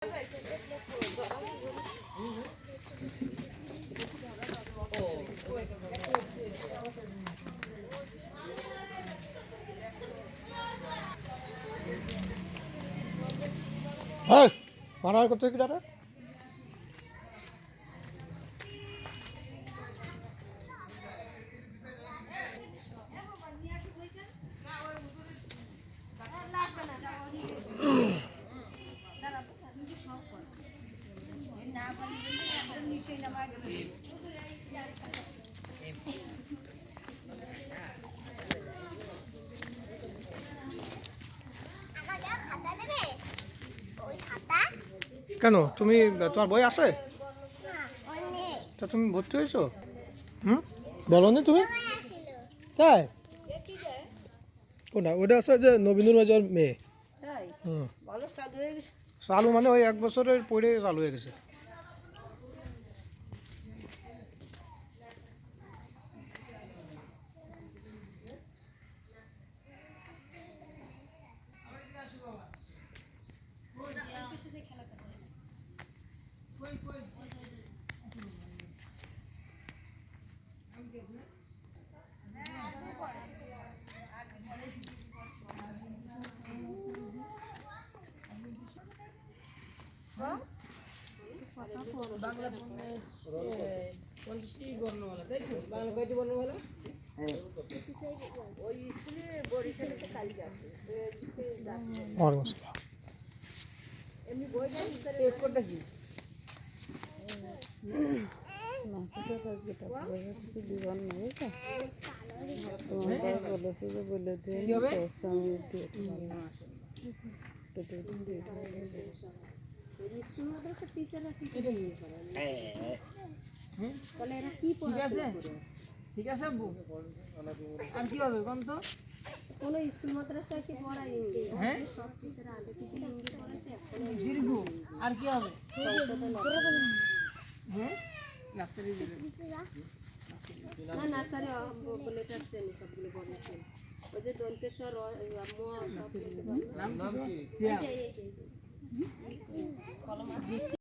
Hey, mana kau tu kita ada? কেন তুমি তোমার বই আছে? তা তুমি ভর্তি হয়েছো? বলনি তুমি? তাই কোনটা ওটা আছে যে নবীনুর রাজার মেয়ে? চালু মানে ওই 1 বছরের পরে চালু হয়ে গেছে। ঠিক আছে আব্বু, আর কি হবে কোন তো কোন স্কুল মাদ্রাসায় কি পড়াই? হ্যাঁ, দীর্ঘ আর কি হবে? হ্যাঁ, নার্সারি দিবে না, নার্সারি বলে এটা শ্রেণী সবগুলো বলেছেন। ওই যে দন্তেশ্বর নাম কি?